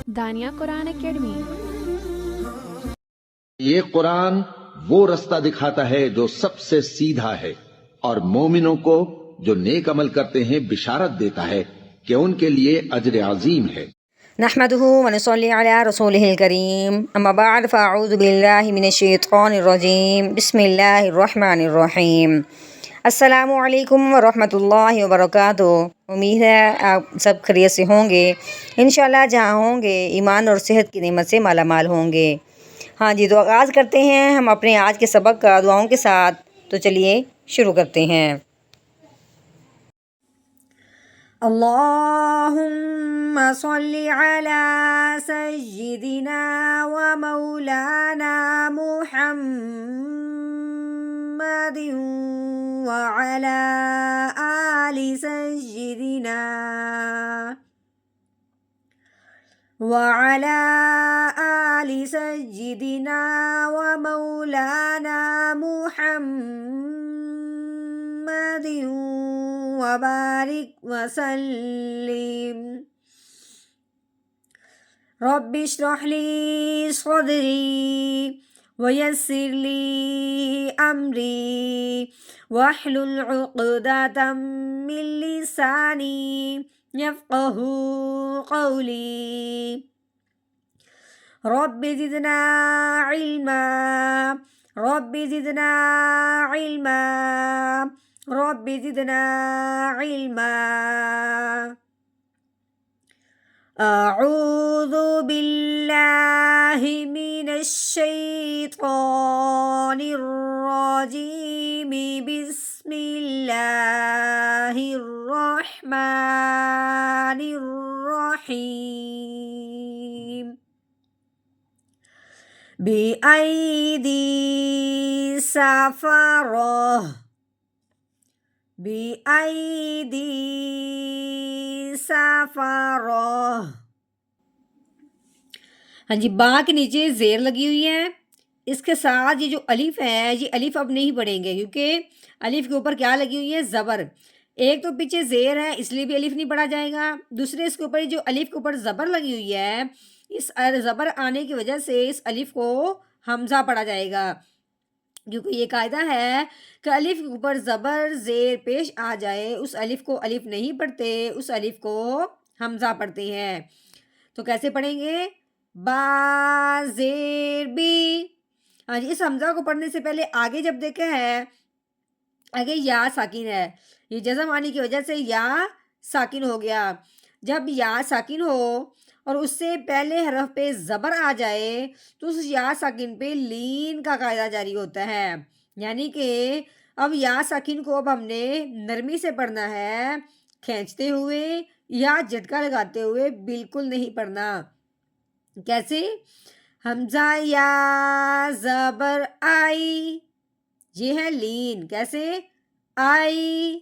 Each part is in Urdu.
دانیہ قرآن اکیڈمی۔ یہ قرآن وہ رستہ دکھاتا ہے جو سب سے سیدھا ہے، اور مومنوں کو جو نیک عمل کرتے ہیں بشارت دیتا ہے کہ ان کے لیے اجر عظیم ہے۔ نحمده ونصلي على رسوله الكريم اما بعد فاعوذ بالله من الشیطان الرجیم بسم اللہ الرحمن الرحیم۔ السلام علیکم ورحمۃ اللہ وبرکاتہ۔ امید ہے آپ سب خیریت سے ہوں گے، انشاءاللہ جہاں ہوں گے ایمان اور صحت کی نعمت سے مالا مال ہوں گے۔ ہاں جی، تو آغاز کرتے ہیں ہم اپنے آج کے سبق کا دعاؤں کے ساتھ۔ تو چلیے شروع کرتے ہیں۔ اللہم صلی علی سیدنا و مولانا محمد وعلی آل سیدنا وعلى آل سيدنا ومولانا محمد وبارك وسلم۔ رب اشرح لي صدري ويسر لي أمري واحلل عقدة من لساني يفقهوا قولي۔ رب زدنا علما رب زدنا علما رب زدنا علما۔ اعوذ باللہ من الشیطان الرجیم بسم اللہ الرحمن الرحیم۔ بِأَيْدِي سَفَرَةٍ بِأَيْدِي سَفَرَةٍ۔ ہاں جی، با کے نیچے زیر لگی ہوئی ہے، اس کے ساتھ یہ جو الف ہے یہ الف اب نہیں پڑھیں گے کیونکہ الف کے اوپر کیا لگی ہوئی ہے؟ زبر۔ ایک تو پیچھے زیر ہے اس لیے بھی الف نہیں پڑھا جائے گا، دوسرے اس کے اوپر جو الف کے اوپر زبر لگی ہوئی ہے اس زبر آنے کی وجہ سے اس الف کو حمزہ پڑھا جائے گا، کیونکہ یہ قاعدہ ہے کہ الف کے اوپر زبر زیر پیش آ جائے اس الف کو الف نہیں پڑھتے، اس الف کو حمزہ پڑھتے ہیں۔ تو کیسے پڑھیں گے؟ با زیر بی۔ ہاں جی، اس حمزہ کو پڑھنے سے پہلے آگے جب دیکھا ہے آگے یا ساکن ہے، یہ جزم آنے کی وجہ سے یا ساکن ہو گیا۔ جب یا ساکن ہو اور اس سے پہلے حرف پہ زبر آ جائے تو اس یا ساکن پہ لین کا قاعدہ جاری ہوتا ہے، یعنی کہ اب یا ساکن کو اب ہم نے نرمی سے پڑھنا ہے، کھینچتے ہوئے یا جھٹکا لگاتے ہوئے بالکل نہیں پڑھنا۔ کیسے؟ حمزہ یا زبر آئی، یہ ہے لین۔ کیسے؟ آئی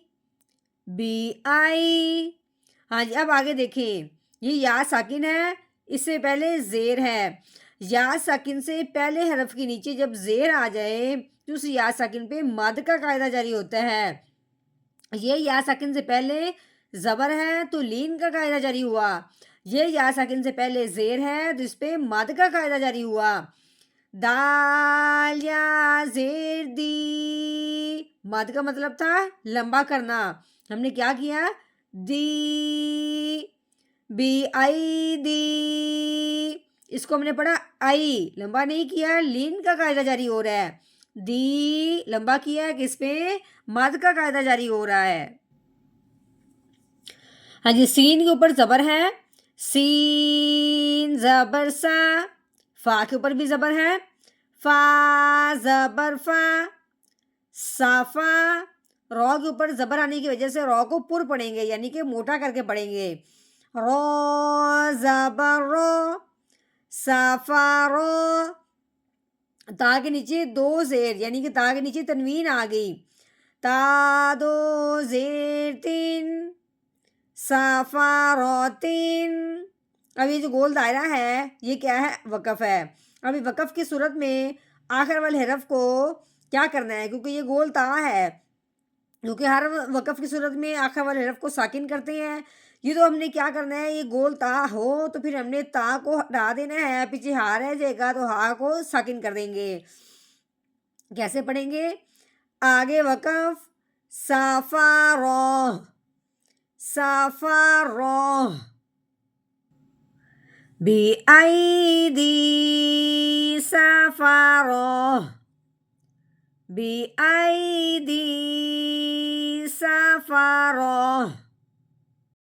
بی آئی۔ ہاں جی، اب آگے دیکھیں، یہ یا ساکن ہے، اس سے پہلے زیر ہے، یا ساکن سے پہلے حرف کے نیچے جب زیر آ جائے تو اس یا ساکن پہ مد کا قاعدہ جاری ہوتا ہے۔ یہ یا ساکن سے پہلے زبر ہے تو لین کا قاعدہ جاری ہوا، یہ یا ساکن سے پہلے زیر ہے تو اس پہ مد کا قاعدہ جاری ہوا۔ دال یا زیر دی، مد کا مطلب تھا لمبا کرنا، ہم نے کیا کیا؟ دی بی آئی دی، اس کو ہم نے پڑھا آئی، لمبا نہیں کیا، لین کا قاعدہ جاری ہو رہا ہے۔ دی لمبا کیا ہے، کس پہ؟ مد کا قاعدہ جاری ہو رہا ہے۔ ہاں جی، سین کے اوپر زبر ہے، سین زبر سا، فا کے اوپر بھی زبر ہے، فا زبر فا، صافا۔ رو کے اوپر زبر آنے کی وجہ سے رو کو پر پڑھیں گے، یعنی کہ موٹا کر کے پڑھیں گے۔ رو زبر رو، صافا رو۔ تا کے نیچے دو زیر، یعنی کہ تا کے نیچے تنوین آ گئی، تا دو زیر تین، صافا رو تین۔ اب یہ جو گول دائرہ ہے یہ کیا ہے؟ وقف ہے۔ اب وقف کی صورت میں آخر والے حرف کو کیا کرنا ہے؟ کیونکہ یہ گول تا ہے، کیونکہ ہر وقف کی صورت میں آخر والے حرف کو ساکن کرتے ہیں. یہ تو ہم نے کیا کرنا ہے، یہ گول تا ہو تو پھر ہم نے تا کو ہٹا دینا ہے، پیچھے ہا رہ جائے گا تو ہا کو ساکن کر دیں گے. کیسے پڑھیں گے؟ آگے وقف سافارو، سافارو، بی ایدی سافارو، بی ایدی سافارو.